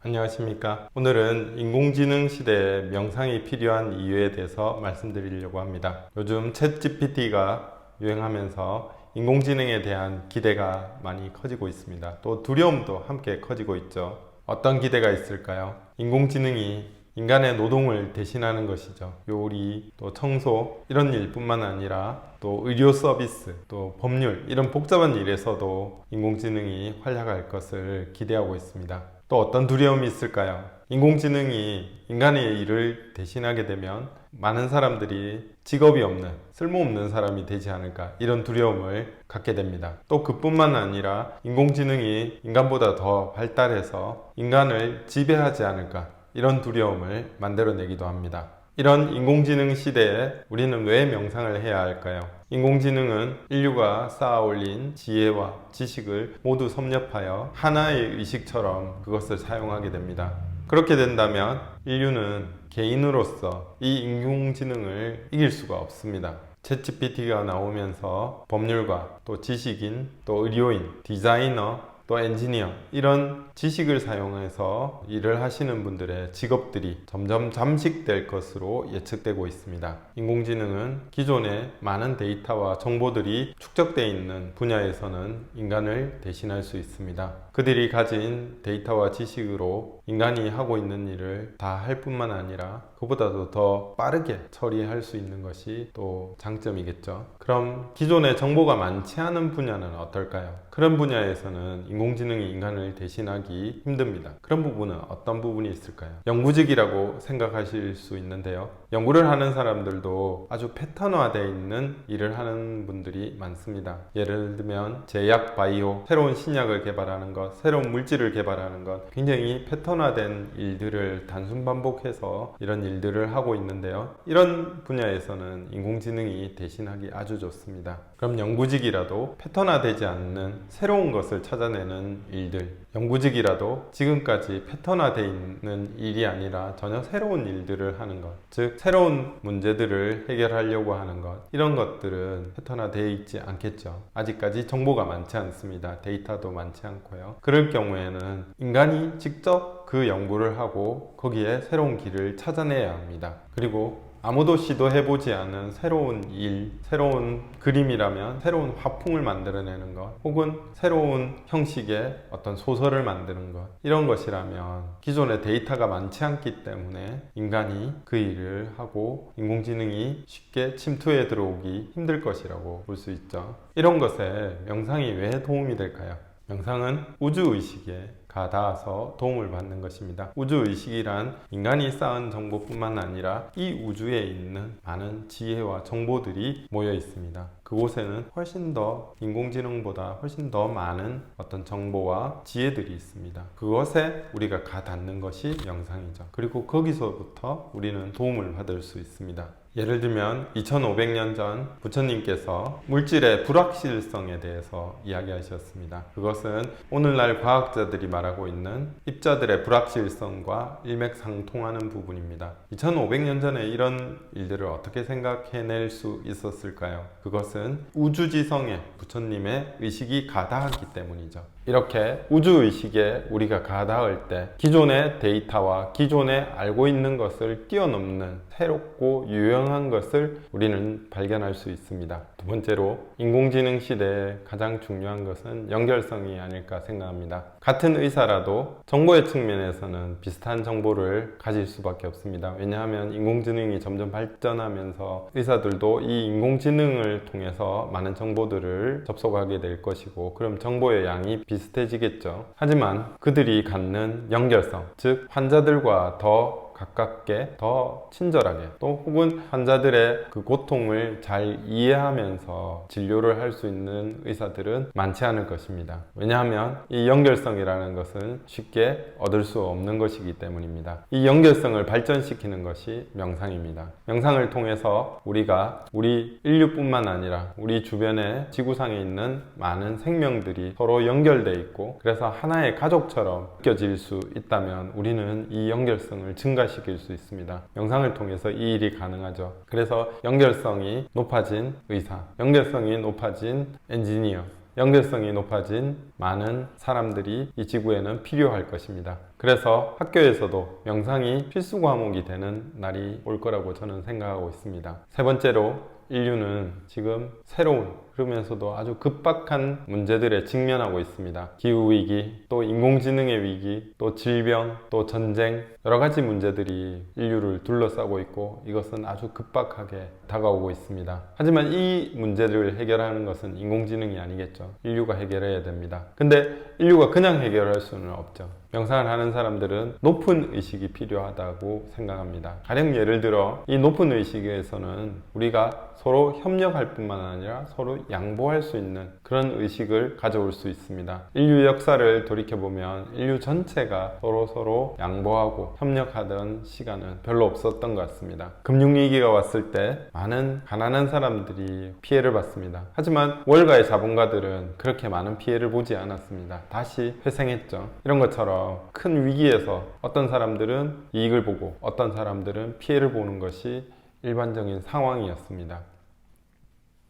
안녕하십니까. 오늘은 인공지능 시대에 명상이 필요한 이유에 대해서 말씀드리려고 합니다. 요즘 챗GPT가 유행하면서 인공지능에 대한 기대가 많이 커지고 있습니다. 또 두려움도 함께 커지고 있죠. 어떤 기대가 있을까요? 인공지능이 인간의 노동을 대신하는 것이죠. 요리, 또 청소 이런 일뿐만 아니라 또 의료 서비스, 또 법률 이런 복잡한 일에서도 인공지능이 활약할 것을 기대하고 있습니다. 또 어떤 두려움이 있을까요? 인공지능이 인간의 일을 대신하게 되면 많은 사람들이 직업이 없는, 쓸모없는 사람이 되지 않을까 이런 두려움을 갖게 됩니다. 또 그뿐만 아니라 인공지능이 인간보다 더 발달해서 인간을 지배하지 않을까 이런 두려움을 만들어내기도 합니다. 이런 인공지능 시대에 우리는 왜 명상을 해야 할까요? 인공지능은 인류가 쌓아올린 지혜와 지식을 모두 섭렵하여 하나의 의식처럼 그것을 사용하게 됩니다. 그렇게 된다면 인류는 개인으로서 이 인공지능을 이길 수가 없습니다. 챗GPT가 나오면서 법률가, 또 지식인, 또 의료인, 디자이너, 또 엔지니어 이런 지식을 사용해서 일을 하시는 분들의 직업들이 점점 잠식될 것으로 예측되고 있습니다. 인공지능은 기존의 많은 데이터와 정보들이 축적되어 있는 분야에서는 인간을 대신할 수 있습니다. 그들이 가진 데이터와 지식으로 인간이 하고 있는 일을 다 할 뿐만 아니라 그보다도 더 빠르게 처리할 수 있는 것이 또 장점이겠죠. 그럼 기존에 정보가 많지 않은 분야는 어떨까요? 그런 분야에서는 인공지능이 인간을 대신하기 힘듭니다. 그런 부분은 어떤 부분이 있을까요? 연구직이라고 생각하실 수 있는데요. 연구를 하는 사람들도 아주 패턴화되어 있는 일을 하는 분들이 많습니다. 예를 들면 제약, 바이오, 새로운 신약을 개발하는 것, 새로운 물질을 개발하는 것, 굉장히 패턴화된 일들을 단순 반복해서 이런 일들을 하고 있는데요. 이런 분야에서는 인공지능이 대신하기 아주 좋습니다. 그럼 연구직이라도 패턴화되지 않는 새로운 것을 찾아내는 일들, 연구직이라도 지금까지 패턴화되어 있는 일이 아니라 전혀 새로운 일들을 하는 것, 즉 새로운 문제들을 해결하려고 하는 것, 이런 것들은 패턴화되어 있지 않겠죠. 아직까지 정보가 많지 않습니다. 데이터도 많지 않고요. 그럴 경우에는 인간이 직접 그 연구를 하고 거기에 새로운 길을 찾아내야 합니다. 그리고 아무도 시도해보지 않은 새로운 일, 새로운 그림이라면 새로운 화풍을 만들어내는 것, 혹은 새로운 형식의 어떤 소설을 만드는 것, 이런 것이라면 기존의 데이터가 많지 않기 때문에 인간이 그 일을 하고 인공지능이 쉽게 침투해 들어오기 힘들 것이라고 볼 수 있죠. 이런 것에 명상이 왜 도움이 될까요? 명상은 우주의식에 가닿아서 도움을 받는 것입니다. 우주의식이란 인간이 쌓은 정보뿐만 아니라 이 우주에 있는 많은 지혜와 정보들이 모여 있습니다. 그곳에는 훨씬 더 인공지능보다 훨씬 더 많은 어떤 정보와 지혜들이 있습니다. 그것에 우리가 가닿는 것이 명상이죠. 그리고 거기서부터 우리는 도움을 받을 수 있습니다. 예를 들면 2500년 전 부처님께서 물질의 불확실성에 대해서 이야기하셨습니다. 그것은 오늘날 과학자들이 말하고 있는 입자들의 불확실성과 일맥상통하는 부분입니다. 2500년 전에 이런 일들을 어떻게 생각해낼 수 있었을까요? 그것은 우주지성에 부처님의 의식이 가닿았기 때문이죠. 이렇게 우주의식에 우리가 가닿을 때 기존의 데이터와 기존에 알고 있는 것을 뛰어넘는 새롭고 유용한 것을 우리는 발견할 수 있습니다. 두 번째로 인공지능 시대에 가장 중요한 것은 연결성이 아닐까 생각합니다. 같은 의사라도 정보의 측면에서는 비슷한 정보를 가질 수밖에 없습니다. 왜냐하면 인공지능이 점점 발전하면서 의사들도 이 인공지능을 통해서 많은 정보들을 접속하게 될 것이고, 그럼 정보의 양이 비슷해지겠죠. 하지만 그들이 갖는 연결성, 즉 환자들과 더 가깝게, 더 친절하게, 또 혹은 환자들의 그 고통을 잘 이해하면서 진료를 할 수 있는 의사들은 많지 않을 것입니다. 왜냐하면 이 연결성이라는 것은 쉽게 얻을 수 없는 것이기 때문입니다. 이 연결성을 발전시키는 것이 명상입니다. 명상을 통해서 우리가 우리 인류뿐만 아니라 우리 주변에 지구상에 있는 많은 생명들이 서로 연결되어 있고, 그래서 하나의 가족처럼 느껴질 수 있다면 우리는 이 연결성을 증가시킬 수 있습니다. 명상을 통해서 이 일이 가능하죠. 그래서 연결성이 높아진 의사, 연결성이 높아진 엔지니어, 연결성이 높아진 많은 사람들이 이 지구에는 필요할 것입니다. 그래서 학교에서도 명상이 필수 과목이 되는 날이 올 거라고 저는 생각하고 있습니다. 세 번째로, 인류는 지금 새로운, 그러면서도 아주 급박한 문제들에 직면하고 있습니다. 기후위기, 또 인공지능의 위기, 또 질병, 또 전쟁, 여러 가지 문제들이 인류를 둘러싸고 있고 이것은 아주 급박하게 다가오고 있습니다. 하지만 이 문제를 해결하는 것은 인공지능이 아니겠죠. 인류가 해결해야 됩니다. 근데 인류가 그냥 해결할 수는 없죠. 명상을 하는 사람들은 높은 의식이 필요하다고 생각합니다. 가령 예를 들어 이 높은 의식에서는 우리가 서로 협력할 뿐만 아니라 서로 양보할 수 있는 그런 의식을 가져올 수 있습니다. 인류 역사를 돌이켜보면 인류 전체가 서로 양보하고 협력하던 시간은 별로 없었던 것 같습니다. 금융위기가 왔을 때 많은 가난한 사람들이 피해를 봤습니다. 하지만 월가의 자본가들은 그렇게 많은 피해를 보지 않았습니다. 다시 회생했죠. 이런 것처럼 큰 위기에서 어떤 사람들은 이익을 보고 어떤 사람들은 피해를 보는 것이 일반적인 상황이었습니다.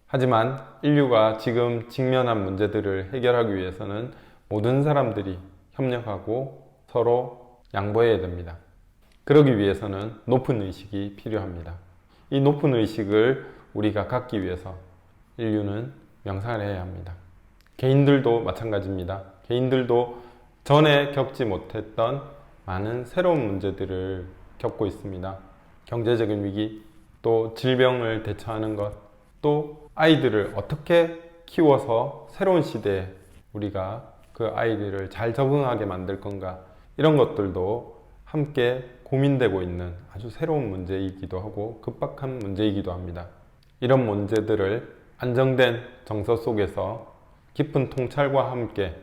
하지만 인류가 지금 직면한 문제들을 해결하기 위해서는 모든 사람들이 협력하고 서로 양보해야 됩니다. 그러기 위해서는 높은 의식이 필요합니다. 이 높은 의식을 우리가 갖기 위해서 인류는 명상을 해야 합니다. 개인들도 마찬가지입니다. 개인들도 전에 겪지 못했던 많은 새로운 문제들을 겪고 있습니다. 경제적인 위기, 또 질병을 대처하는 것, 또 아이들을 어떻게 키워서 새로운 시대에 우리가 그 아이들을 잘 적응하게 만들 건가, 이런 것들도 함께 고민되고 있는 아주 새로운 문제이기도 하고 급박한 문제이기도 합니다. 이런 문제들을 안정된 정서 속에서 깊은 통찰과 함께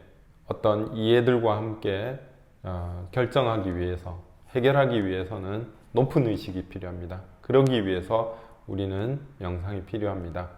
어떤 이해들과 함께 결정하기 위해서, 해결하기 위해서는 높은 의식이 필요합니다. 그러기 위해서 우리는 명상이 필요합니다.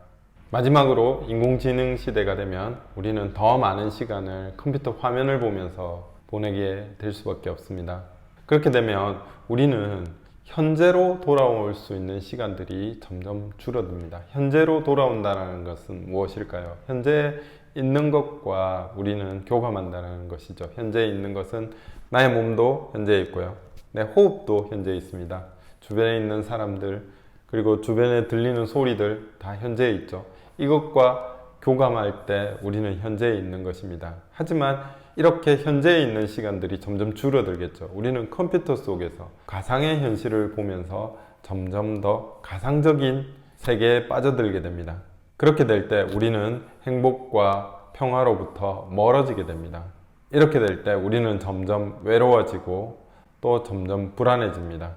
마지막으로, 인공지능 시대가 되면 우리는 더 많은 시간을 컴퓨터 화면을 보면서 보내게 될 수밖에 없습니다. 그렇게 되면 우리는 현재로 돌아올 수 있는 시간들이 점점 줄어듭니다. 현재로 돌아온다는 것은 무엇일까요? 현재 있는 것과 우리는 교감한다는 것이죠. 현재 있는 것은 나의 몸도 현재에 있고요. 내 호흡도 현재에 있습니다. 주변에 있는 사람들, 그리고 주변에 들리는 소리들 다 현재에 있죠. 이것과 교감할 때 우리는 현재에 있는 것입니다. 하지만 이렇게 현재에 있는 시간들이 점점 줄어들겠죠. 우리는 컴퓨터 속에서 가상의 현실을 보면서 점점 더 가상적인 세계에 빠져들게 됩니다. 그렇게 될 때 우리는 행복과 평화로부터 멀어지게 됩니다. 이렇게 될 때 우리는 점점 외로워지고 또 점점 불안해집니다.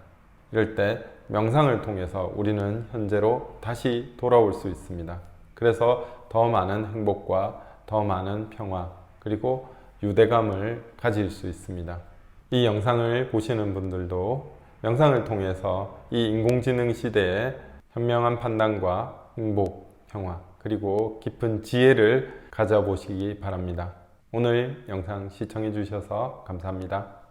이럴 때 명상을 통해서 우리는 현재로 다시 돌아올 수 있습니다. 그래서 더 많은 행복과 더 많은 평화, 그리고 유대감을 가질 수 있습니다. 이 영상을 보시는 분들도 명상을 통해서 이 인공지능 시대에 현명한 판단과 행복, 평화, 그리고 깊은 지혜를 가져보시기 바랍니다. 오늘 영상 시청해 주셔서 감사합니다.